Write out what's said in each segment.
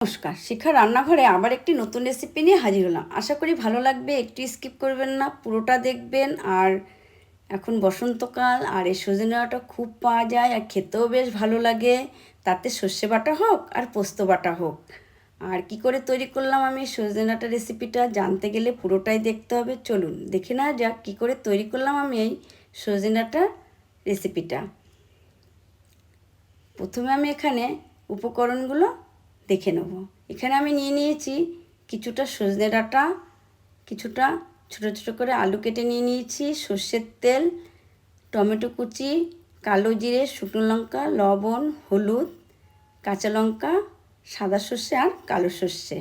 নমস্কার, শিখা রান্নাঘরে আবার একটি নতুন রেসিপি নিয়ে হাজির হলাম। আশা করি ভালো লাগবে, একটু স্কিপ করবেন না, পুরোটা দেখবেন। আর এখন বসন্তকাল, আর এই সজনে ডাঁটা খুব পাওয়া যায় আর খেতেও বেশ ভালো লাগে। তাতে সর্ষে বাটা হোক আর পোস্ত বাটা হোক। আর কি করে তৈরি করলাম আমি সজনে ডাঁটা রেসিপিটা জানতে গেলে পুরোটাই দেখতে হবে। চলুন দেখে নেওয়া যাক কী করে তৈরি করলাম আমি এই সজনে ডাঁটা রেসিপিটা। প্রথমে আমি এখানে উপকরণগুলো দেখে নেব। এখানে আমি নিয়ে নিয়েছি কিছুটা সজনে ডাঁটা, কিছুটা ছোটো ছোটো করে আলু কেটে নিয়ে নিয়েছি, সর্ষের তেল, টমেটো কুচি, কালো জিরে, শুকনো লঙ্কা, লবণ, হলুদ, কাঁচা লঙ্কা, সাদা সর্ষে আর কালো সর্ষে।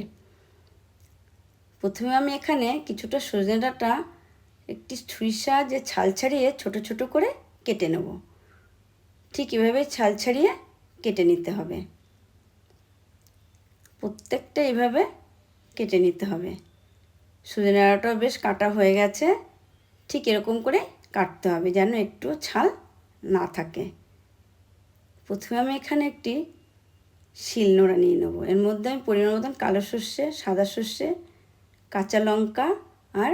প্রথমে আমি এখানে কিছুটা সজনে ডাঁটা একটি ছুরির সাহায্যে ছাল ছাড়িয়ে ছোটো ছোটো করে কেটে নেব। ঠিক এভাবে ছাল ছাড়িয়ে কেটে নিতে হবে। প্রত্যেকটা এইভাবে কেটে নিতে হবে। সজনে ডাঁটাটাও বেশ কাটা হয়ে গেছে। ঠিক এরকম করে কাটতে হবে যেন একটু ছাল না থাকে। প্রথমে আমি এখানে একটি শিলনোড়া নিয়ে নেব। এর মধ্যে আমি পরিমাণ মতন কালো সর্ষে, সাদা সর্ষে, কাঁচা লঙ্কা আর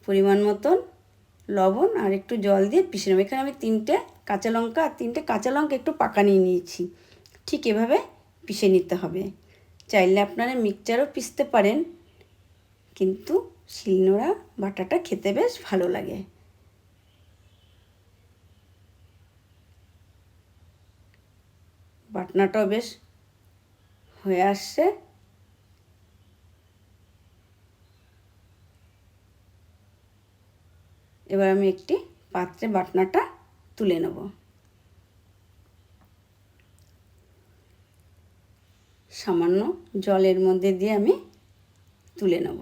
পরিমাণ মতন লবণ আর একটু জল দিয়ে পিষে নেব। এখানে আমি 3টে কাঁচা লঙ্কা আর 3টে কাঁচা লঙ্কা একটু পাকা নিয়ে নিয়েছি। ঠিক এভাবে পিষে নিতে হবে। চাইলে আপনারা মিক্সচারও পিষতে পারেন, কিন্তু শিলনোড়া বাটাটা খেতে বেশ ভালো লাগে। বাটনাটাও বেশ হয়ে আসছে। এবার আমি একটি পাত্রে বাটনাটা তুলে নেব। সামান্য জলের মধ্যে দিয়ে আমি তুলে নেব।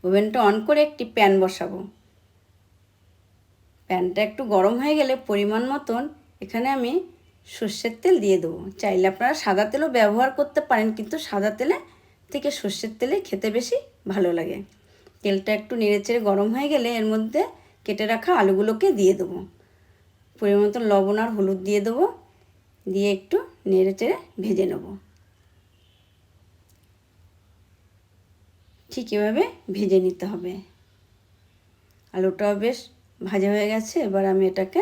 ওভেনটা অন করে একটি প্যান বসাবো। প্যানটা একটু গরম হয়ে গেলে পরিমাণ মতন এখানে আমি সর্ষের তেল দিয়ে দেবো। চাইলে আপনারা সাদা তেলও ব্যবহার করতে পারেন, কিন্তু সাদা তেলে থেকে সর্ষের তেলে খেতে বেশি ভালো লাগে। তেলটা একটু নেড়েচেড়ে গরম হয়ে গেলে এর মধ্যে কেটে রাখা আলুগুলোকে দিয়ে দেবো। পরিমাণ মতন লবণ আর হলুদ দিয়ে দেবো, দিয়ে একটু নেড়েচেড়ে ভেজে নেব। ঠিক এভাবে ভেজে নিতে হবে। আলুটাও বেশ ভাজা হয়ে গেছে। এবার আমি এটাকে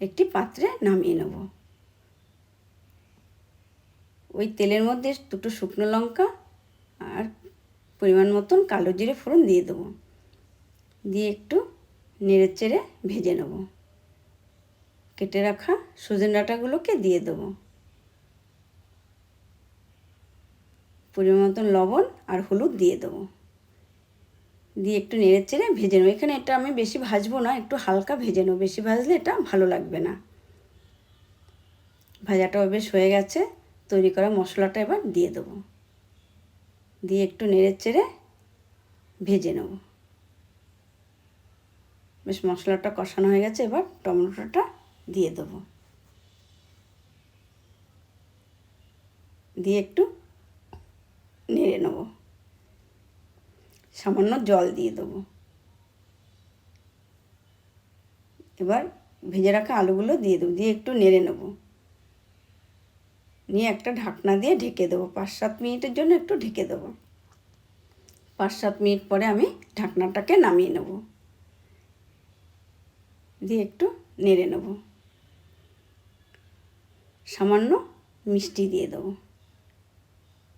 একটি পাত্রে নামিয়ে নেব। ওই তেলের মধ্যে 2টো শুকনো লঙ্কা আর পরিমাণ মতন কালো জিরে ফোড়ন দিয়ে দেবো, দিয়ে একটু নেড়েচেড়ে ভেজে নেব। কেটে রাখা সজনে ডাঁটাগুলোকে দিয়ে দেবো। পরিমাণ মতন লবণ আর হলুদ দিয়ে দেবো, দিয়ে একটু নেড়েচেড়ে ভেজে নেব। এখানে এটা আমি বেশি ভাজবো না, একটু হালকা ভেজে নেব। বেশি ভাজলে এটা ভালো লাগবে না। ভাজাটাও বেশ হয়ে গেছে। তৈরি করা মশলাটা এবার দিয়ে দেবো, দিয়ে একটু নেড়েচেড়ে ভেজে নেব। বেশ মশলাটা কষানো হয়ে গেছে। এবার টমেটোটা দিয়ে দেবো, দিয়ে একটু নেড়ে নেব। সামান্য জল দিয়ে দেবো। এবার ভেজে রাখা আলুগুলো দিয়ে দেবো, দিয়ে একটু নেড়ে নেব। নিয়ে একটা ঢাকনা দিয়ে ঢেকে দেবো। 5-7 মিনিটের জন্য একটু ঢেকে দেবো। 5-7 মিনিট পরে আমি ঢাকনাটাকে নামিয়ে নেব, দিয়ে একটু নেড়ে নেব। সামান্য মিষ্টি দিয়ে দেবো,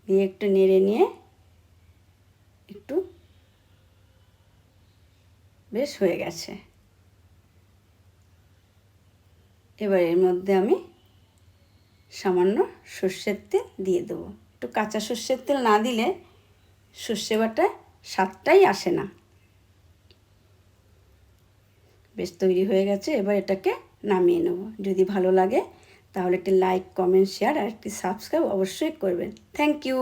দিয়ে একটু নেড়ে নিয়ে একটু বেশ হয়ে গেছে। এবার এর মধ্যে আমি সামান্য সর্ষের তেল দিয়ে দেবো। একটু কাঁচা সর্ষের তেল না দিলে সর্ষে বাটায় স্বাদটাই আসে না। বেশ তৈরি হয়ে গেছে। এবার এটাকে নামিয়ে নেব। যদি ভালো লাগে তাহলে একটি লাইক, কমেন্ট, শেয়ার আর একটি সাবস্ক্রাইব অবশ্যই করবেন। Thank you.